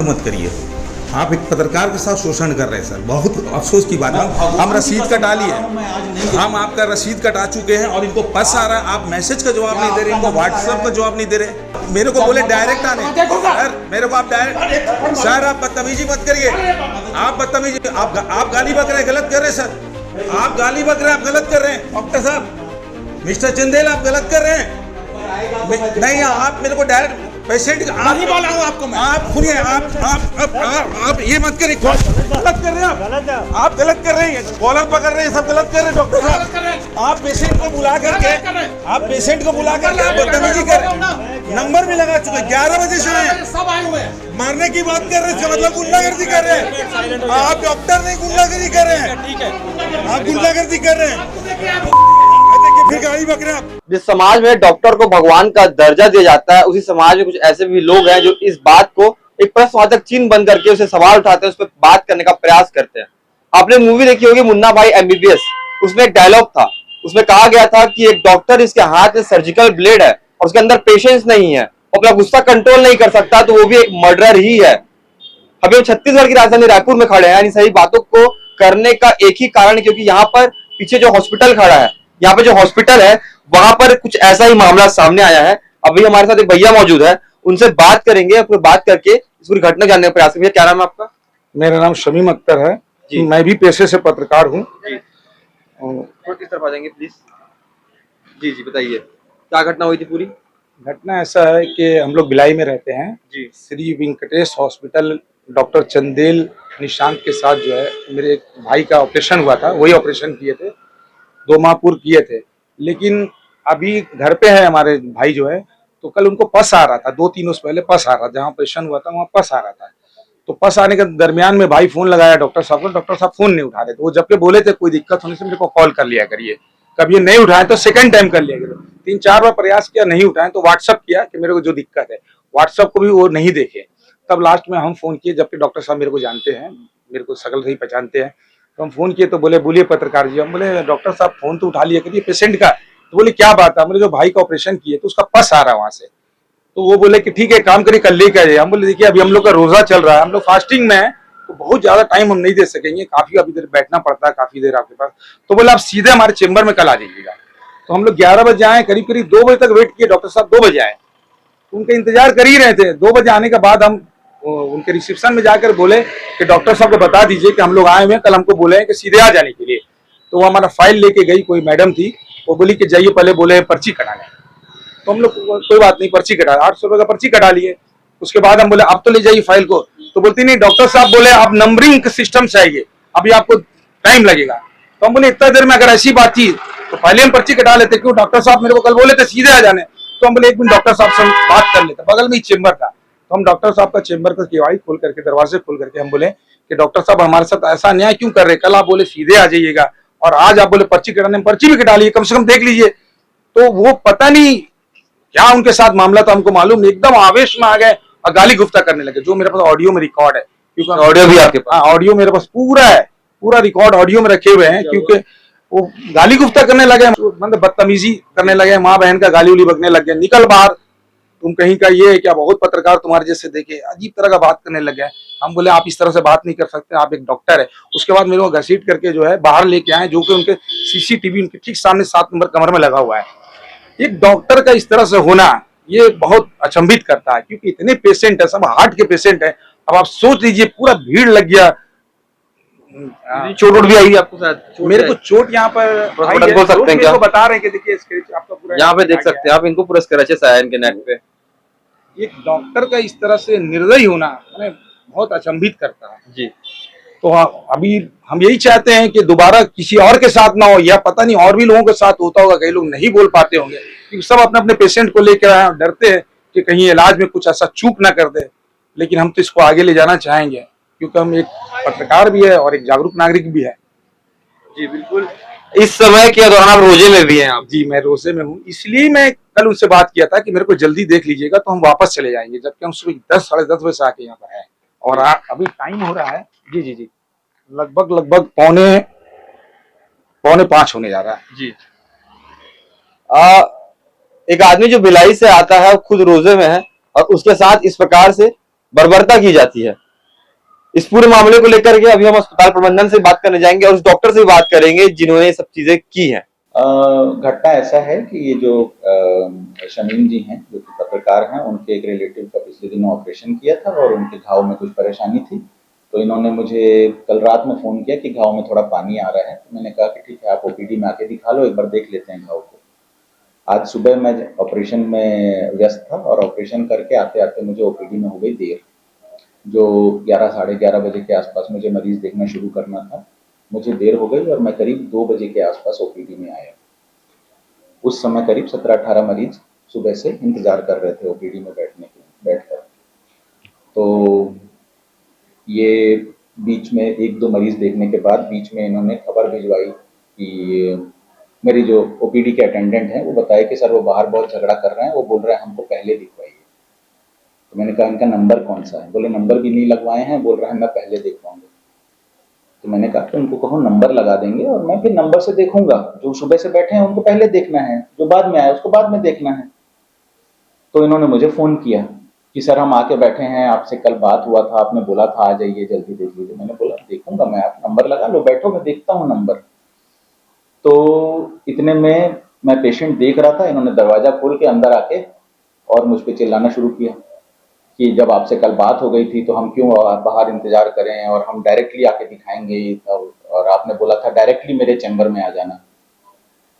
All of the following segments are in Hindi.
मत करिए। आप एक पत्रकार के साथ शोषण कर रहे हैं सर, बहुत अफसोस की बात है। हम रसीद कटा लिए, हम आपका रसीद कटा चुके हैं और इनको पस आ रहा है। आप मैसेज का जवाब नहीं दे रहे, इनको व्हाट्सएप का जवाब नहीं दे रहे। मेरे को बोले डायरेक्ट आने, सर मेरे को आप डायरेक्ट, सर आप बदतमीजी मत करिए। आप बदतमीजी, आप गाली बक रहे हैं, गलत कर रहे हैं सर। आप गाली बक रहे हैं, आप गलत कर रहे हैं। डॉक्टर साहब, मिस्टर चंदेल, आप गलत कर रहे हैं। नहीं, आप मेरे को डायरेक्ट पेशेंट नहीं बोला हूँ आपको मैं। आप सुनिए, आप ये मत करिए, गलत कर रहे हैं आप गलत कर रहे हैं, कॉलर पकड़ रहे हैं, सब गलत कर रहे हैं। डॉक्टर साहब, आप पेशेंट को बुला करके आप बदतमीजी कर रहे हैं। नंबर भी लगा चुके, 11 बजे से आए, सब आए हुए हैं, मारने की बात कर रहे हैं, मतलब गुंडागर्दी कर रहे हैं। आप डॉक्टर नहीं, गुंडागर्दी कर रहे हैं। ठीक है, आप गुंडागर्दी कर रहे हैं, फिर गाड़ी बक रहे हैं। जिस समाज में डॉक्टर को भगवान का दर्जा दिया जाता है, उसी समाज में कुछ ऐसे भी लोग हैं जो इस बात को एक प्रश्नवाचक चिन्ह बन करके उसे सवाल उठाते हैं, उस पर बात करने का प्रयास करते हैं। आपने मूवी देखी होगी मुन्ना भाई MBBS, उसमें एक डायलॉग था, उसमें कहा गया था कि एक डॉक्टर इसके हाथ में सर्जिकल ब्लेड है और उसके अंदर पेशेंस नहीं है, अपना गुस्सा कंट्रोल नहीं कर सकता, तो वो भी एक मर्डरर ही है। अभी हम छत्तीसगढ़ की राजधानी रायपुर में खड़े हैं। इन सही बातों को करने का एक ही कारण, क्योंकि यहाँ पर पीछे जो हॉस्पिटल खड़ा है, यहाँ पे जो हॉस्पिटल है वहां पर कुछ ऐसा ही मामला सामने आया है। अभी हमारे साथ एक भैया मौजूद है, उनसे बात करेंगे, अपने बात करके इस पूरी घटना जानने का प्रयास करेंगे। क्या नाम है आपका? मेरा नाम शमीम अख्तर है, मैं भी पेशे से पत्रकार हूँ। किस तरफ आ जाएंगे प्लीज? जी जी बताइए, क्या घटना हुई थी पूरी? घटना ऐसा है कि हम लोग भिलाई में रहते हैं जी। श्री वेंकटेश हॉस्पिटल, डॉक्टर चंदेल निशांत के साथ जो है मेरे एक भाई का ऑपरेशन हुआ था, वही ऑपरेशन किए थे, 2 माह पूर्व किए थे। लेकिन अभी घर पे है हमारे भाई जो है, तो कल उनको पस आ रहा था, 2-3 रोज पहले पस आ रहा था, जहाँ ऑपरेशन हुआ था वहाँ पस आ रहा था। तो पस आने के दरमियान में भाई फोन लगाया डॉक्टर साहब को, डॉक्टर साहब फोन नहीं उठा रहे थे। वो जबकि बोले थे कोई दिक्कत होने से मेरे को कॉल कर लिया करिए, कभी ये नहीं उठाए तो सेकंड टाइम कर लिया करिए। 3-4 बार प्रयास किया, नहीं उठाए तो व्हाट्सअप किया कि मेरे को जो दिक्कत है, व्हाट्सअप को भी वो नहीं देखे। तब लास्ट में हम फोन किए, जबकि डॉक्टर साहब मेरे को जानते हैं, मेरे को सकल से ही पहचानते हैं। तो हम फोन किए तो बोले बोलिए पत्रकार जी। हम बोले डॉक्टर साहब फोन तो उठा लिया करिए पेशेंट का। तो बोले क्या बात है? बोले जो भाई का ऑपरेशन किए तो उसका पस आ रहा है वहां से। तो वो बोले कि ठीक है काम करिए, कल लेके आइए। हम बोले देखिए अभी हम लोग का रोजा चल रहा है, हम लोग फास्टिंग में है, तो बहुत ज्यादा टाइम हम नहीं दे सकेंगे, काफी अभी देर बैठना पड़ता है, काफी देर आपके पास। तो बोले आप सीधे हमारे चेम्बर में कल आ जाइएगा। तो हम लोग 11 बजे आए, करीब 2 बजे तक वेट किए, डॉक्टर साहब 2 बजे आए, उनका इंतजार कर ही रहे थे। 2 बजे आने के बाद हम उनके रिसेप्शन में जाकर बोले कि डॉक्टर साहब को बता दीजिए कि हम लोग आए हुए हैं, कल हमको बोले हैं कि सीधे आ जाने के लिए। तो वो हमारा फाइल लेके गई, कोई मैडम थी, वो बोली कि जाइए पहले बोले पर्ची कटाने। तो हम लोग कोई बात नहीं, पर्ची कटा, 800 रुपये का पर्ची कटा लिए। उसके बाद हम बोले अब तो ले जाइए फाइल को। तो बोलती नहीं, डॉक्टर साहब बोले आप नंबरिंग सिस्टम से आइए, अभी आपको टाइम लगेगा। तो हम बोले इतना देर में अगर ऐसी बात थी तो पहले हम पर्ची कटा लेते, क्यों डॉक्टर साहब मेरे को कल बोले थे सीधे आ जाने। तो हम बोले एक मिनट डॉक्टर साहब से बात कर लेते, बगल में ही चेम्बर था। तो हम डॉक्टर साहब का चेम्बर का केवाड़ी खोल करके, दरवाजे खोल करके हम बोले कि डॉक्टर साहब हमारे साथ ऐसा अन्याय क्यों कर रहे हैं? कल आप बोले सीधे आ जाइएगा और आज आप बोले पर्ची कटाने, पर्ची भी कटा लीजिए, कम से कम देख लीजिए। तो वो पता नहीं क्या उनके साथ मामला था, हमको मालूम, एकदम आवेश में आ गए और गाली गुफ्ता करने लगे, जो मेरे पास ऑडियो में रिकॉर्ड है। क्योंकि ऑडियो भी आपके पास? ऑडियो मेरे पास पूरा है, पूरा रिकॉर्ड ऑडियो में रखे हुए हैं। क्योंकि वो गाली गुफ्ता करने लगे, मतलब बदतमीजी करने लगे, माँ बहन का गाली उली बकने लग गए, निकल बाहर, तुम कहीं का ये है क्या, बहुत पत्रकार तुम्हारे जैसे देखे, अजीब तरह का बात करने लग गए। हम बोले आप इस तरह से बात नहीं कर सकते, आप एक डॉक्टर है। उसके बाद मेरे को घसीट करके जो है बाहर लेके आए, जो कि उनके CCTV उनके ठीक सामने 7 नंबर कमरे में लगा हुआ है। एक डॉक्टर का इस तरह से होना ये बहुत अचंभित करता है, क्योंकि इतने पेशेंट है, सब हार्ट के पेशेंट है। अब आप सोच लीजिए पूरा भीड़ लग गया। चोट भी आई आपको साथ? मेरे को चोट यहाँ पर बोल सकते हैं क्या? बता रहे हैं कि देखिए आपका पूरा यहाँ पे देख सकते हैं आप, इनको पूरा स्क्रैचेस आया इनके नेक पे। एक डॉक्टर का इस तरह से निर्दयी होना हमें बहुत अचंभित करता है जी। तो अभी हम यही चाहते हैं कि दोबारा किसी और के साथ ना हो, या पता नहीं और भी लोगों के साथ होता होगा, कई लोग नहीं बोल पाते होंगे, क्योंकि सब अपने अपने पेशेंट को लेकर डरते हैं कि कहीं इलाज में कुछ ऐसा चूक ना कर दे। लेकिन हम तो इसको आगे ले जाना चाहेंगे, क्योंकि हम एक पत्रकार भी है और एक जागरूक नागरिक भी है। जी बिल्कुल। इस समय के दौरान आप रोजे में भी हैं आप? जी मैं रोजे में हूँ, इसलिए मैं कल उनसे बात किया था कि मेरे को जल्दी देख लीजिएगा तो हम वापस चले जाएंगे, जबकि हम सुबह 10 साढ़े 10 बजे से आके यहाँ पर है। और अभी टाइम हो रहा है जी जी जी लगभग पौने 5 होने जा रहा है जी। एक आदमी जो भिलाई से आता है, खुद रोजे में है और उसके साथ इस प्रकार से बर्बरता की जाती है। इस पूरे मामले को लेकर के अभी हम अस्पताल प्रबंधन से बात करने जाएंगे और उस डॉक्टर से भी बात करेंगे जिन्होंने ये सब चीजें की हैं। घटना ऐसा है कि ये जो शमीम जी हैं जो कि पत्रकार हैं, उनके एक रिलेटिव का पिछले दिनों ऑपरेशन किया था और उनके घाव में कुछ परेशानी थी। तो इन्होंने मुझे कल रात में फ़ोन किया कि घाव में थोड़ा पानी आ रहा है। तो मैंने कहा कि ठीक है, आप ओपीडी में आके दिखा लो, एक बार देख लेते हैं घाव को। आज सुबह मैं ऑपरेशन में व्यस्त था और ऑपरेशन करके आते आते मुझे ओपीडी में हो गई देर। जो 11 साढ़े 11 बजे के आसपास मुझे मरीज़ देखना शुरू करना था, मुझे देर हो गई और मैं करीब 2 बजे के आसपास ओपीडी में आया। उस समय करीब 17-18 मरीज सुबह से इंतज़ार कर रहे थे ओपीडी में बैठकर। तो ये बीच में 1-2 मरीज देखने के बाद बीच में इन्होंने खबर भिजवाई कि मेरी जो ओपीडी के अटेंडेंट हैं वो बताए कि सर वो बाहर बहुत झगड़ा कर रहे हैं, वो बोल रहे हैं हमको पहले दिखवाइए। तो मैंने कहा इनका नंबर कौन सा है? बोले नंबर भी नहीं लगवाए हैं, बोल रहे हैं मैं पहले दिखवाऊंगा। तो मैंने कहा कि उनको कहो नंबर लगा देंगे और मैं फिर नंबर से देखूंगा। जो सुबह से बैठे हैं उनको पहले देखना है, जो बाद में आया उसको बाद में देखना है। तो इन्होंने मुझे फ़ोन किया कि सर हम आके बैठे हैं, आपसे कल बात हुआ था, आपने बोला था आ जाइए जल्दी देख लीजिए। मैंने बोला देखूंगा मैं, आप नंबर लगा लो, बैठो मैं देखता हूँ नंबर। तो इतने में मैं पेशेंट देख रहा था, इन्होंने दरवाज़ा खोल के अंदर आके और मुझ पर चिल्लाना शुरू किया कि जब आपसे कल बात हो गई थी तो हम क्यों बाहर इंतजार करें और हम डायरेक्टली आके दिखाएंगे, और आपने बोला था डायरेक्टली मेरे चैम्बर में आ जाना।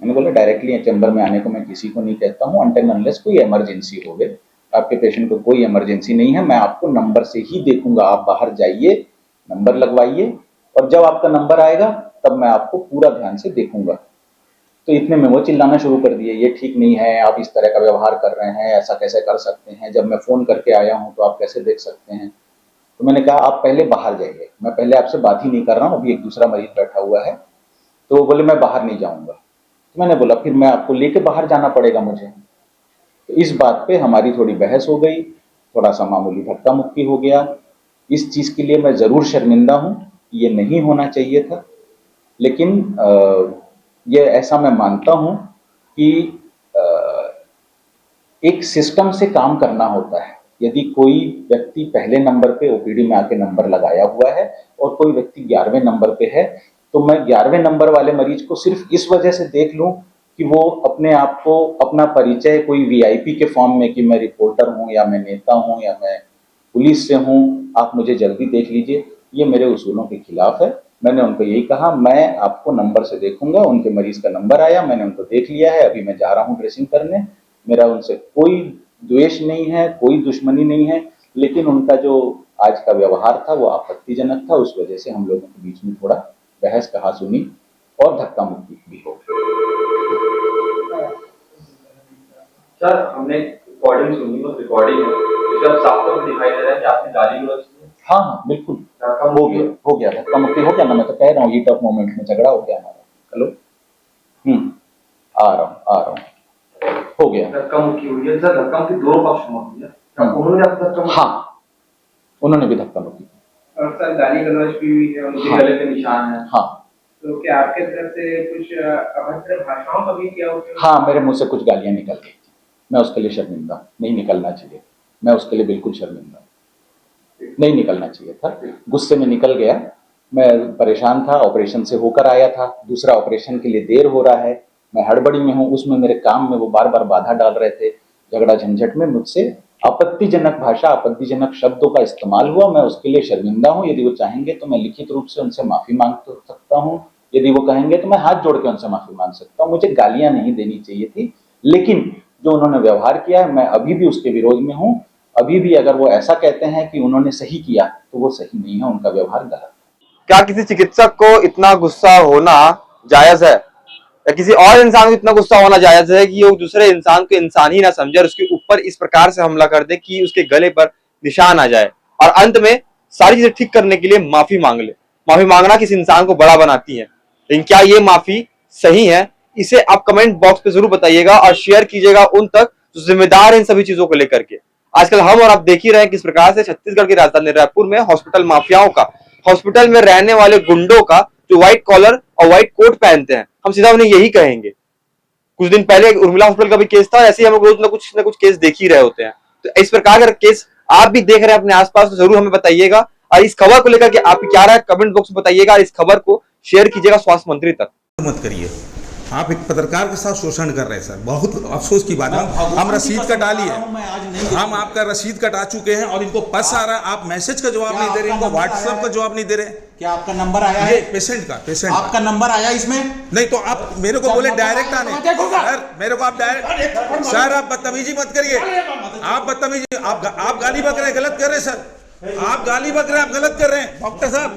मैंने बोला डायरेक्टली चैम्बर में आने को मैं किसी को नहीं कहता हूँ अनटिल अनलेस कोई इमरजेंसी हो गए। आपके पेशेंट को कोई इमरजेंसी नहीं है, मैं आपको नंबर से ही देखूंगा। आप बाहर जाइए, नंबर लगवाइए और जब आपका नंबर आएगा तब मैं आपको पूरा ध्यान से देखूंगा। तो इतने में वो चिल्लाना शुरू कर दिए, ये ठीक नहीं है, आप इस तरह का व्यवहार कर रहे हैं, ऐसा कैसे कर सकते हैं, जब मैं फ़ोन करके आया हूँ तो आप कैसे देख सकते हैं। तो मैंने कहा आप पहले बाहर जाइए, मैं पहले आपसे बात ही नहीं कर रहा हूँ, अभी एक दूसरा मरीज बैठा हुआ है। तो वो बोले मैं बाहर नहीं जाऊँगा। तो मैंने बोला फिर मैं आपको लेके बाहर जाना पड़ेगा मुझे। तो इस बात पे हमारी थोड़ी बहस हो गई, थोड़ा सा मामूली धक्का मुक्की हो गया। इस चीज़ के लिए मैं ज़रूर शर्मिंदा हूँ, ये नहीं होना चाहिए था। लेकिन ये ऐसा मैं मानता हूँ कि एक सिस्टम से काम करना होता है। यदि कोई व्यक्ति पहले नंबर पे ओपीडी में आके नंबर लगाया हुआ है और कोई व्यक्ति 11वें नंबर पे है, तो मैं 11वें नंबर वाले मरीज को सिर्फ इस वजह से देख लूं कि वो अपने आप को, अपना परिचय कोई वीआईपी के फॉर्म में कि मैं रिपोर्टर हूं या मैं नेता हूं या मैं पुलिस से हूं, आप मुझे जल्दी देख लीजिए, ये मेरे उसूलों के खिलाफ है। मैंने उनको यही कहा मैं आपको नंबर से देखूंगा। उनके मरीज का नंबर आया, मैंने उनको देख लिया है, अभी मैं जा रहा हूँ ड्रेसिंग करने। मेरा उनसे कोई द्वेष नहीं है, कोई दुश्मनी नहीं है, लेकिन उनका जो आज का व्यवहार था वो आपत्तिजनक था। उस वजह से हम लोगों के बीच में थोड़ा बहस कहासुनी और धक्का मुक्की भी हो। सर हमने रिकॉर्डिंग सुनी, उस रिकॉर्डिंग में जब साफ तौर पर दिखाई दे रहा है कि आपने गाली गलौज की। हाँ बिल्कुल हो गया धक्का मुक्की हो गया ना, मैं तो कह रहा हूँ हीट ऑफ मोमेंट में झगड़ा हो गया हमारा। हेलो आ रहा हूँ हो गया धक्का मुक्की हुई है। सर धक्का मुक्की दोनों पक्ष में हुई है, उन्होंने आपको धक्का मुक्की? हाँ उन्होंने भी धक्का मुक्की। और सर गाली गलौज भी हुई है, उनके गले पे निशान है। हाँ तो क्या आपके तरफ से कुछ अभद्र भाषाओं का भी किया हुआ? हाँ मेरे मुंह से कुछ गालियां निकल गई थी, मैं उसके लिए शर्मिंदा, नहीं निकलना चाहिए, मैं उसके लिए बिल्कुल शर्मिंदा, नहीं निकलना चाहिए था, गुस्से में निकल गया। मैं परेशान था, ऑपरेशन से होकर आया था, दूसरा ऑपरेशन के लिए देर हो रहा है, मैं हड़बड़ी में हूँ, उसमें मेरे काम में वो बार बार बाधा डाल रहे थे। झगड़ा झंझट में मुझसे आपत्तिजनक भाषा, आपत्तिजनक शब्दों का इस्तेमाल हुआ, मैं उसके लिए शर्मिंदा हूँ। यदि वो चाहेंगे तो मैं लिखित रूप से उनसे माफ़ी मांग सकता हूँ, यदि वो कहेंगे तो मैं हाथ जोड़ के उनसे माफ़ी मांग सकता हूँ। मुझे गालियाँ नहीं देनी चाहिए थी, लेकिन जो उन्होंने व्यवहार किया है मैं अभी भी उसके विरोध में हूँ। अभी भी अगर वो ऐसा कहते हैं कि उन्होंने सही किया तो वो सही नहीं है, उनका व्यवहार गलत है। क्या किसी चिकित्सक को इतना गुस्सा होना जायज है, या किसी और इंसान को इतना गुस्सा होना जायज है कि वो दूसरे इंसान को इंसान ही ना समझे और उसके ऊपर इस प्रकार से हमला कर दे कि उसके गले पर निशान आ जाए और अंत में सारी चीजें ठीक करने के लिए माफी मांग ले? माफी मांगना किसी इंसान को बड़ा बनाती है, लेकिन क्या ये माफी सही है? इसे आप कमेंट बॉक्स पे जरूर बताइएगा और शेयर कीजिएगा उन तक जो जिम्मेदार है इन सभी चीजों को लेकर के। आजकल हम और आप देख ही रहे हैं किस प्रकार से छत्तीसगढ़ की राजधानी रायपुर में हॉस्पिटल माफियाओं का, हॉस्पिटल में रहने वाले गुंडों का, जो व्हाइट कॉलर और व्हाइट कोट पहनते हैं, हम सीधा उन्हें यही कहेंगे। कुछ दिन पहले उर्मिला हॉस्पिटल का भी केस था, ऐसे ही हम रोज ना कुछ केस देख ही रहे होते हैं। तो इस प्रकार का केस आप भी देख रहे हैं अपने आसपास तो जरूर हमें बताइएगा। और इस खबर को लेकर के आप क्या राय कमेंट बॉक्स में बताइएगा। इस खबर को शेयर कीजिएगा स्वास्थ्य मंत्री तक। मत करिए, आप एक पत्रकार के साथ शोषण कर रहे हैं सर, बहुत अफसोस की बात है। हम रसीद कटा लिए, हम आपका रसीद कटा चुके हैं और इनको पस आ रहा है, आप मैसेज का जवाब नहीं दे रहे, इनको व्हाट्सएप का जवाब नहीं दे रहे। क्या आपका नंबर आया ये है? पेशेंट आपका नंबर आया इसमें? नहीं तो आप मेरे को बोले डायरेक्ट आने, सर मेरे को आप डायरेक्ट, सर आप बदतमीजी मत करिए, आप बदतमीजी, आप गाली बक रहे हैं, गलत कर रहे हैं सर, आप गाली बक रहे हैं, आप गलत कर रहे हैं डॉक्टर साहब,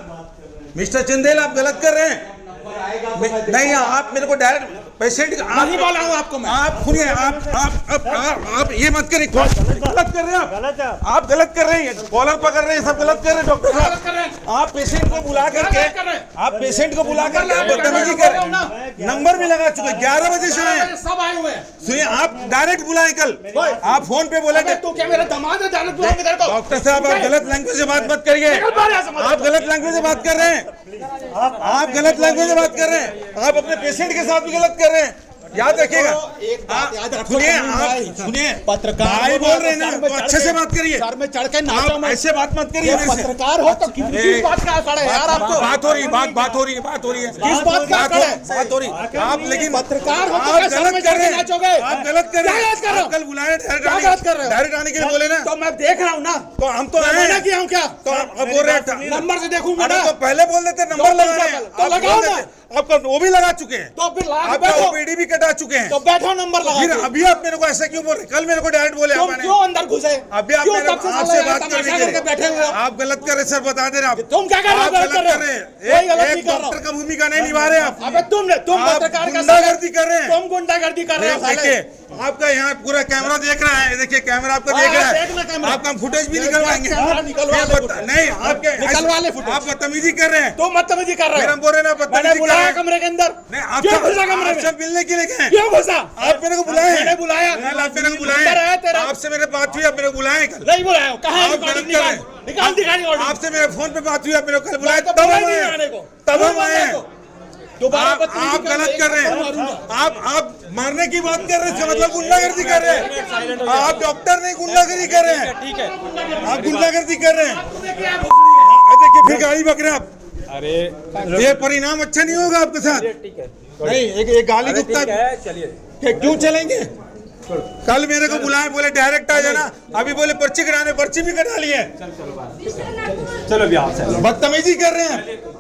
मिस्टर चंदेल आप गलत कर रहे हैं। नहीं आप मेरे को डायरेक्ट पेशेंट नहीं बोला हूं आपको मैं। आप सुनिए, आप ये मत करिए, गलत कर रहे हैं आप गलत कर रहे हैं, कॉलर पकड़ रहे हैं, सब गलत कर रहे हैं डॉक्टर साहब। आप पेशेंट को बुला करके, आप पेशेंट को बुला करके आप बदतमीजी कर रहे हैं। नंबर भी लगा चुके, 11 बजे से आए, सब आए हुए हैं। सुनिए आप डायरेक्ट बुलाए, कल आप फोन पे बोले तू क्या मेरा दामाद है? डायरेक्ट बुलाओ मेरे को। डॉक्टर साहब आप गलत लैंग्वेज से बात मत करिए, आप गलत लैंग्वेज से बात कर रहे हैं, आप गलत लैंग्वेज से बात कर रहे हैं, आप अपने पेशेंट के साथ भी गलत कर रहे हैं, याद रखिएगा। सुनिए पत्रकार भाई बोल रहे हैं ना, तो अच्छे से बात करिए, सर में चढ़ के नाचो आप मत। ऐसे बात मत करिए मेरे से। पत्रकार हो तो किस बात का आंकड़ा है यार आपको? बात हो रही है, बात हो रही है, किस बात का आंकड़ा है? बात हो रही है। आप लेकिन पत्रकार हो तो आप क्या सर में गलत चढ़ कर के रहे हैं, नाचोगे? आप गलत कर रहे क्या गलत कर रहे हैं, हो? आप कल बुलाए क्या गलत कर रहे हो? डायरेक्ट आने के लिए बोले ना, तो मैं देख रहा हूँ ना, तो हम तो मैं आए मना किया हूँ क्या? तो आप बोल रहे हैं नंबर से देखूंगा अरे ना। तो पहले बोल देते नंबर तो लगा रहे हैं, तो आप लगाओ बोल ना। देते, आपका वो भी लगा चुके हैं, तो फिर लगा के आपका बैठो, ओपीडी भी कटा चुके हैं, तो बैठो नंबर लगा फिर के। अभी आप मेरे को ऐसा क्यों बोल रहे? कल मेरे को डायरेक्ट बोले तुम आपने, क्यों अंदर घुसे? अभी आप क्यों मेरे तब से आपसे साला बात तमाशा करने करके के बैठे हुए हो? आप गलत कर रहे सर, बता दे रहे आप, तुम क्या कर रहे हो? आप गलत कर रहे रहे हो? हैं। कोई गलत नहीं एक कर रहा डॉक्टर का भूमिका नहीं निभा रहे आप, अबे तुम आप पत्रकार का गुंडागर्दी कर रहे हैं। तुम गुंडागर्दी कर रहे हो साले। देखिए आपका यहाँ पूरा कैमरा देख रहा है, देखिए कैमरा आपका देख रहा देखना है, कैमरा। आपका फुटेज भी निकलवाएंगे, कैमरा निकलवा ले फिर फुटेज। नहीं आपके निकलवा ले फुटेज। आप बदतमीजी कर रहे हैं, तुम बदतमीजी कर रहे फिर हो। हम बोल रहे हैं ना मैंने बदतमीजी कर बुलाया रहे हैं। कमरे के अंदर। नहीं आप क्यों घुसा कमरे में? सब मिलने के लिए गए, क्यों घुसा? आप मेरे को बुलाए, मैंने बुलाया। नहीं, आप मेरे को नंबर है तेरा? बुलाए, आपसे मेरे बात हुई, आप मेरे को बुलाए कल, नहीं बुलाया हो। कहाँ है आप रिकॉर्डिंग? गलत कर रहे निकाल हैं। निकाल दिखा रिकॉर्डिंग। आपसे मेरे फोन पे बात हुई, आप मेरे को कल बुलाए, तो तब बुलाया हम नहीं आए, आने को। तब हम बुलाया आए। को। दोबारा आप बदतमीजी गलत कर रहे हैं, आप मारने की बात कर रहे हैं, इसका मतलब गुंडागर्दी कर रहे हैं, आप डॉक्टर नहीं गुंडागर्दी कर रहे हैं, ठीक है। आप गुंडागर्दी कर रहे हैं। देखिए फिर गाड़ी बक रहे हैं आप, अरे ये परिणाम अच्छा नहीं होगा आपके साथ। नहीं एक गाली गुप्ता क्यों चलेंगे? कल मेरे को बुलाए, बोले डायरेक्ट आ जाना, अभी बोले पर्ची कटाने, पर्ची भी कटा लिए, चलो बदतमीजी कर रहे हैं।